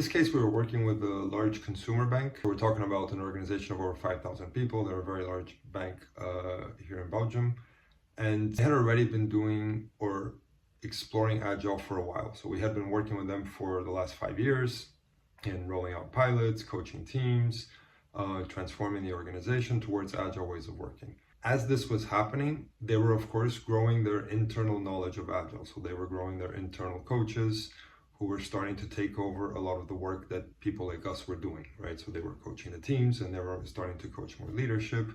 this case, we were working with a large consumer bank. We're talking about an organization of over 5,000 people. They're a very large bank here in Belgium. And they had already been doing or exploring Agile for a while. So we had been working with them for the last 5 years in rolling out pilots, coaching teams, transforming the organization towards Agile ways of working. As this was happening, they were, of course, growing their internal knowledge of Agile. So they were growing their internal coaches who were starting to take over a lot of the work that people like us were doing, right? So they were coaching the teams and they were starting to coach more leadership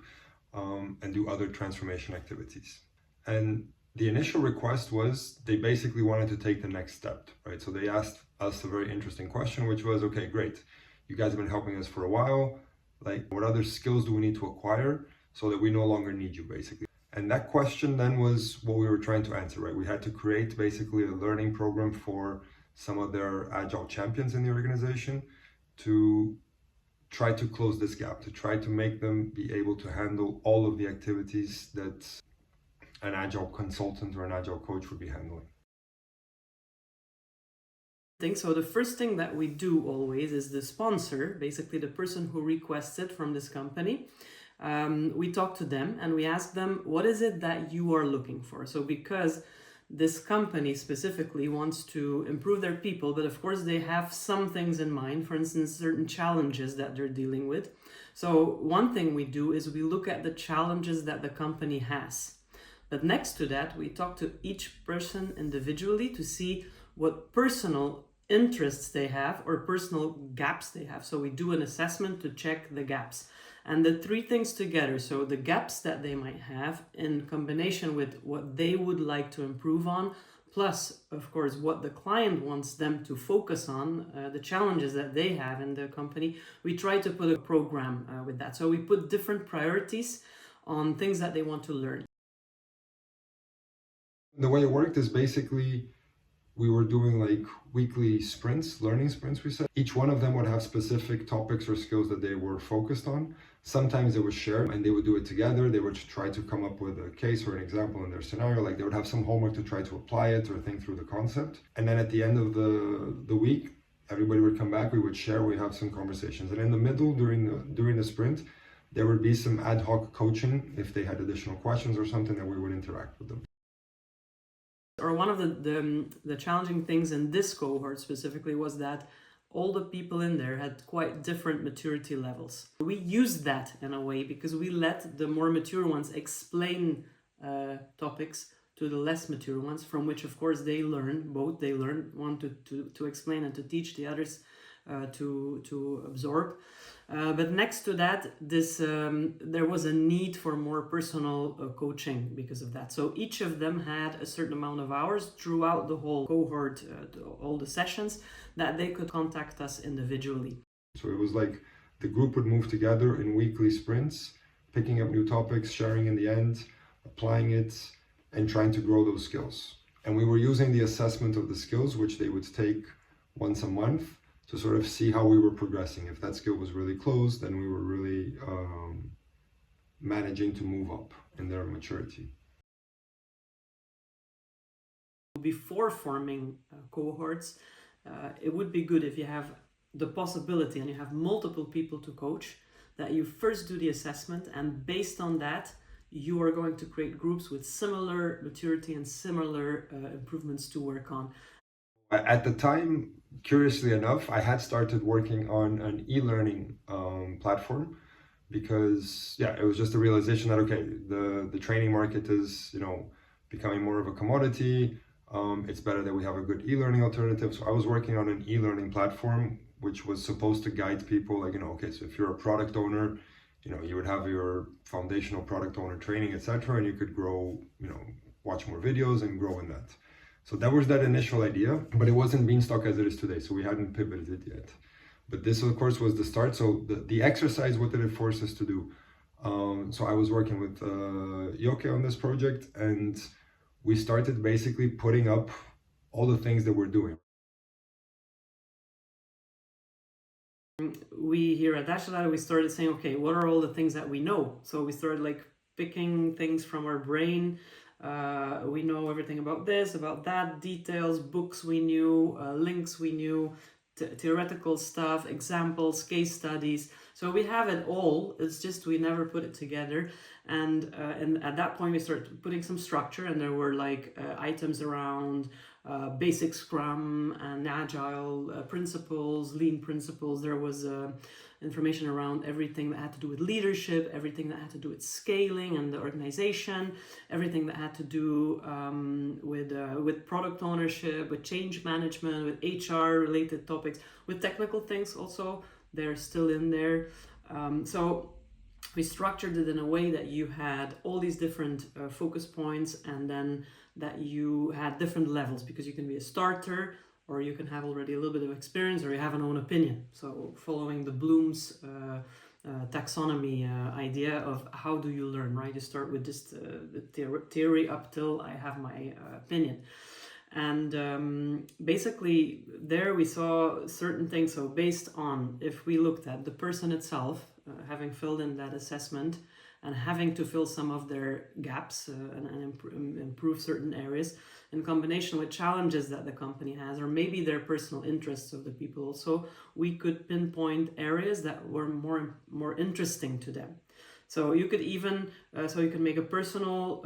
and do other transformation activities. And the initial request was they basically wanted to take the next step, right? So they asked us a very interesting question, which was, okay, great. You guys have been helping us for a while. Like, what other skills do we need to acquire so that we no longer need you, basically? And that question then was what we were trying to answer, right? We had to create basically a learning program for some of their Agile champions in the organization to try to close this gap, to try to make them be able to handle all of the activities that an Agile consultant or an Agile coach would be handling. So the first thing that we do always is the sponsor, basically the person who requests it from this company. We talk to them and we ask them, what is it that you are looking for? So because this company specifically wants to improve their people, but of course they have some things in mind, for instance, certain challenges that they're dealing with. So one thing we do is we look at the challenges that the company has. But next to that, we talk to each person individually to see what personal interests they have or personal gaps they have. So we do an assessment to check the gaps. And the three things together, so the gaps that they might have in combination with what they would like to improve on, plus, of course, what the client wants them to focus on, the challenges that they have in the company, we try to put a program with that. So we put different priorities on things that they want to learn. The way it worked is basically we were doing like weekly sprints, learning sprints, we said. Each one of them would have specific topics or skills that they were focused on. Sometimes it was shared and they would do it together. They would try to come up with a case or an example in their scenario. Like they would have some homework to try to apply it or think through the concept. And then at the end of the week, everybody would come back, we would share, we have some conversations. And in the middle, during the sprint, there would be some ad hoc coaching if they had additional questions or something that we would interact with them. Or one of the challenging things in this cohort specifically was that all the people in there had quite different maturity levels. We used that in a way because we let the more mature ones explain topics to the less mature ones, from which of course they learn, one to explain and to teach, the others to absorb. But next to that, there was a need for more personal coaching because of that. So each of them had a certain amount of hours throughout the whole cohort, all the sessions, that they could contact us individually. So it was like the group would move together in weekly sprints, picking up new topics, sharing in the end, applying it, and trying to grow those skills. And we were using the assessment of the skills, which they would take once a month, to sort of see how we were progressing. If that skill was really close, then we were really managing to move up in their maturity. Before forming cohorts, it would be good if you have the possibility and you have multiple people to coach, that you first do the assessment, and based on that, you are going to create groups with similar maturity and similar improvements to work on. At the time, curiously enough, I had started working on an e-learning platform because, yeah, it was just a realization that, okay, the training market is, becoming more of a commodity. It's better that we have a good e-learning alternative. So I was working on an e-learning platform, which was supposed to guide people like, okay, so if you're a product owner, you would have your foundational product owner training, etc., and you could grow, watch more videos and grow in that. So that was that initial idea, but it wasn't BeanStalk as it is today, so we hadn't pivoted it yet. But this, of course, was the start. So the exercise, what did it force us to do? So I was working with Yoke on this project, and we started basically putting up all the things that we're doing. We here at Agile, we started saying, okay, what are all the things that we know? So we started like picking things from our brain. We know everything about this, about that, details, books we knew, links we knew, theoretical stuff, examples, case studies. So we have it all. It's just we never put it together. And at that point we started putting some structure, and there were like items around basic Scrum and Agile principles, lean principles. There was information around everything that had to do with leadership, everything that had to do with scaling and the organization, everything that had to do with product ownership, with change management, with HR related topics, with technical things also. They're still in there. So we structured it in a way that you had all these different focus points, and then that you had different levels, because you can be a starter, or you can have already a little bit of experience, or you have an own opinion. So following the Bloom's taxonomy idea of how do you learn, right? You start with just the theory up till I have my opinion. And basically there we saw certain things. So based on, if we looked at the person itself, having filled in that assessment and having to fill some of their gaps and improve certain areas, in combination with challenges that the company has, or maybe their personal interests of the people also, we could pinpoint areas that were more interesting to them. So you could even, you can make a personal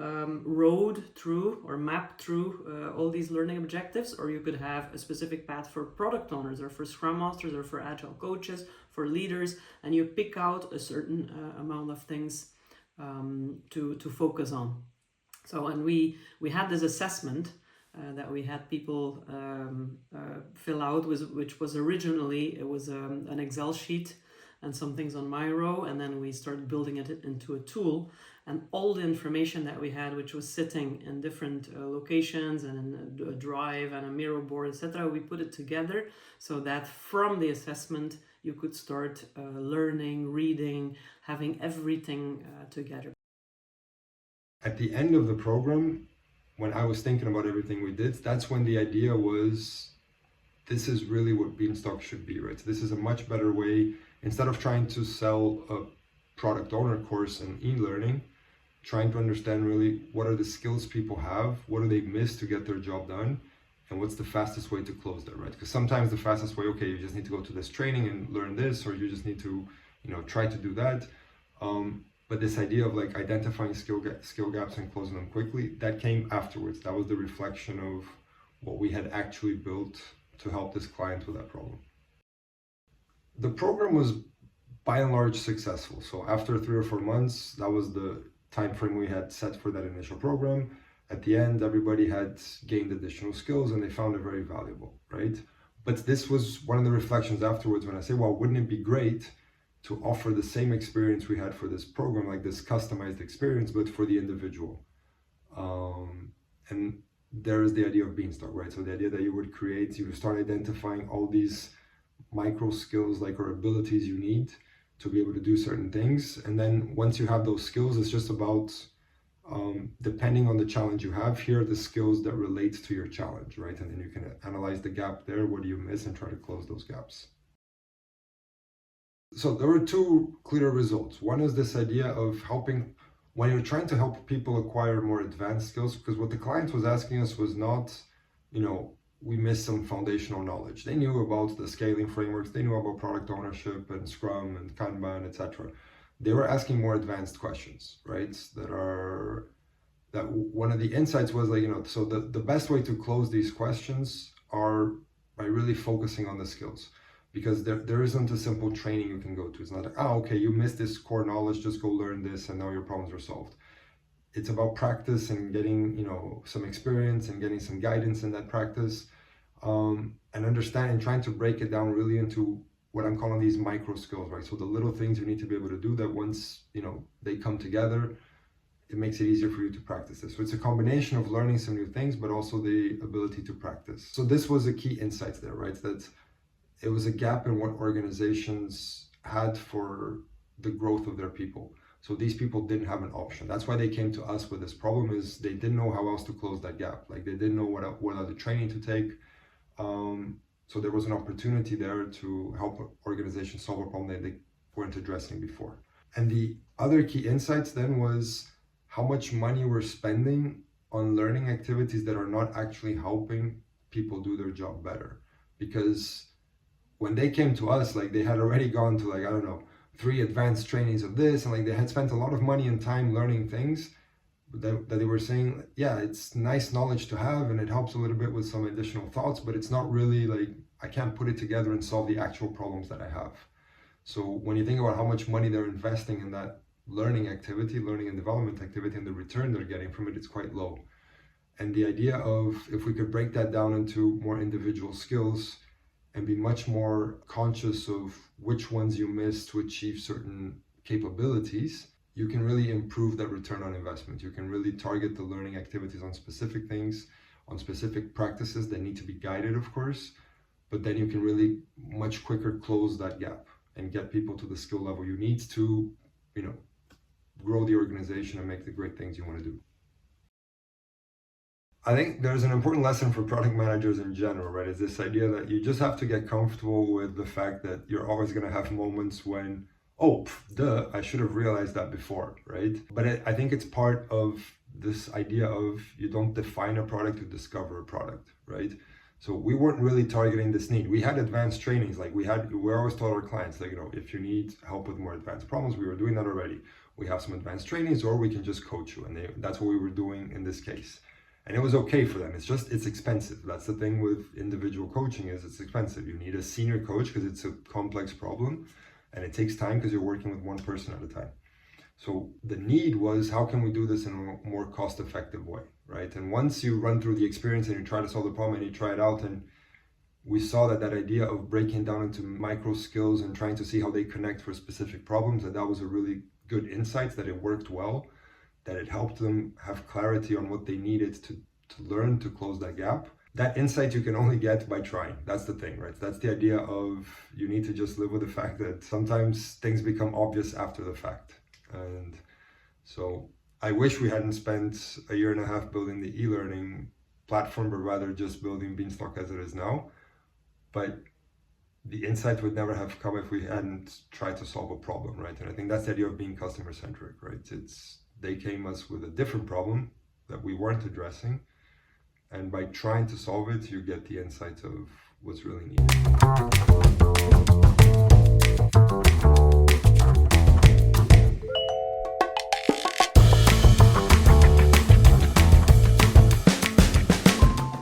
road through or map through all these learning objectives, or you could have a specific path for product owners, or for Scrum Masters, or for Agile coaches, for leaders, and you pick out a certain amount of things to focus on. So, and we had this assessment that we had people fill out, which was originally, it was an Excel sheet and some things on Miro, and then we started building it into a tool, and all the information that we had, which was sitting in different locations and in a drive and a Miro board, etc., we put it together so that from the assessment you could start learning, reading, having everything together. At the end of the program, when I was thinking about everything we did, that's when the idea was, this is really what BeanStalk should be, right? So this is a much better way, instead of trying to sell a product owner course in e-learning, trying to understand really what are the skills people have, what do they miss to get their job done, and what's the fastest way to close that, right? Because sometimes the fastest way, okay, you just need to go to this training and learn this, or you just need to, try to do that. But this idea of like identifying skill gaps and closing them quickly, that came afterwards. That was the reflection of what we had actually built to help this client with that problem. The program was by and large successful. So after 3 or 4 months, that was the time frame we had set for that initial program. At the end, everybody had gained additional skills and they found it very valuable, right? But this was one of the reflections afterwards when I say, well, wouldn't it be great to offer the same experience we had for this program, like this customized experience, but for the individual? And there is the idea of BeanStalk, right? So the idea that you would start identifying all these micro skills, like, or abilities you need to be able to do certain things. And then once you have those skills, it's just about, depending on the challenge you have, here are the skills that relate to your challenge, right? And then you can analyze the gap there, what do you miss, and try to close those gaps. So there were 2 clear results. One is this idea of helping, when you're trying to help people acquire more advanced skills, because what the client was asking us was not, we missed some foundational knowledge. They knew about the scaling frameworks, they knew about product ownership and Scrum and Kanban, etc. They were asking more advanced questions, right? That one of the insights was like, so the best way to close these questions are by really focusing on the skills. Because there isn't a simple training you can go to. It's not like, okay, you missed this core knowledge, just go learn this and now your problems are solved. It's about practice and getting, some experience and getting some guidance in that practice, and understanding, trying to break it down really into what I'm calling these micro skills, right? So the little things you need to be able to do that once, they come together, it makes it easier for you to practice this. So it's a combination of learning some new things, but also the ability to practice. So this was a key insight there, right? That it was a gap in what organizations had for the growth of their people. So these people didn't have an option. That's why they came to us with this problem, is they didn't know how else to close that gap. Like they didn't know what other training to take. So there was an opportunity there to help organizations solve a problem that they weren't addressing before. And the other key insights then was how much money we're spending on learning activities that are not actually helping people do their job better. Because when they came to us, like they had already gone to like, I don't know, 3 advanced trainings of this, and like they had spent a lot of money and time learning things that they were saying, yeah, it's nice knowledge to have and it helps a little bit with some additional thoughts, but it's not really like, I can't put it together and solve the actual problems that I have. So when you think about how much money they're investing in that learning activity, learning and development activity, and the return they're getting from it, it's quite low. And the idea of, if we could break that down into more individual skills and be much more conscious of which ones you miss to achieve certain capabilities, you can really improve that return on investment. You can really target the learning activities on specific things, on specific practices that need to be guided, of course, but then you can really much quicker close that gap and get people to the skill level you need to, grow the organization and make the great things you want to do. I think there's an important lesson for product managers in general, right? Is this idea that you just have to get comfortable with the fact that you're always going to have moments when, I should have realized that before, right? But I think it's part of this idea of you don't define a product, you discover a product, right? So we weren't really targeting this need. We had advanced trainings, like we always told our clients, like, if you need help with more advanced problems, we were doing that already. We have some advanced trainings, or we can just coach you. And that's what we were doing in this case. And it was okay for them. It's expensive. That's the thing with individual coaching, is it's expensive. You need a senior coach because it's a complex problem, and it takes time because you're working with one person at a time. So the need was, how can we do this in a more cost-effective way, right? And once you run through the experience and you try to solve the problem and you try it out, and we saw that idea of breaking down into micro skills and trying to see how they connect for specific problems, that was a really good insight, that it worked well, that it helped them have clarity on what they needed to learn to close that gap. That insight you can only get by trying. That's the thing, right? That's the idea of, you need to just live with the fact that sometimes things become obvious after the fact. And so I wish we hadn't spent 1.5 years building the e-learning platform, but rather just building BeanStalk as it is now. But the insight would never have come if we hadn't tried to solve a problem, right? And I think that's the idea of being customer-centric, right? They came us with a different problem that we weren't addressing, and by trying to solve it, you get the insight of what's really needed.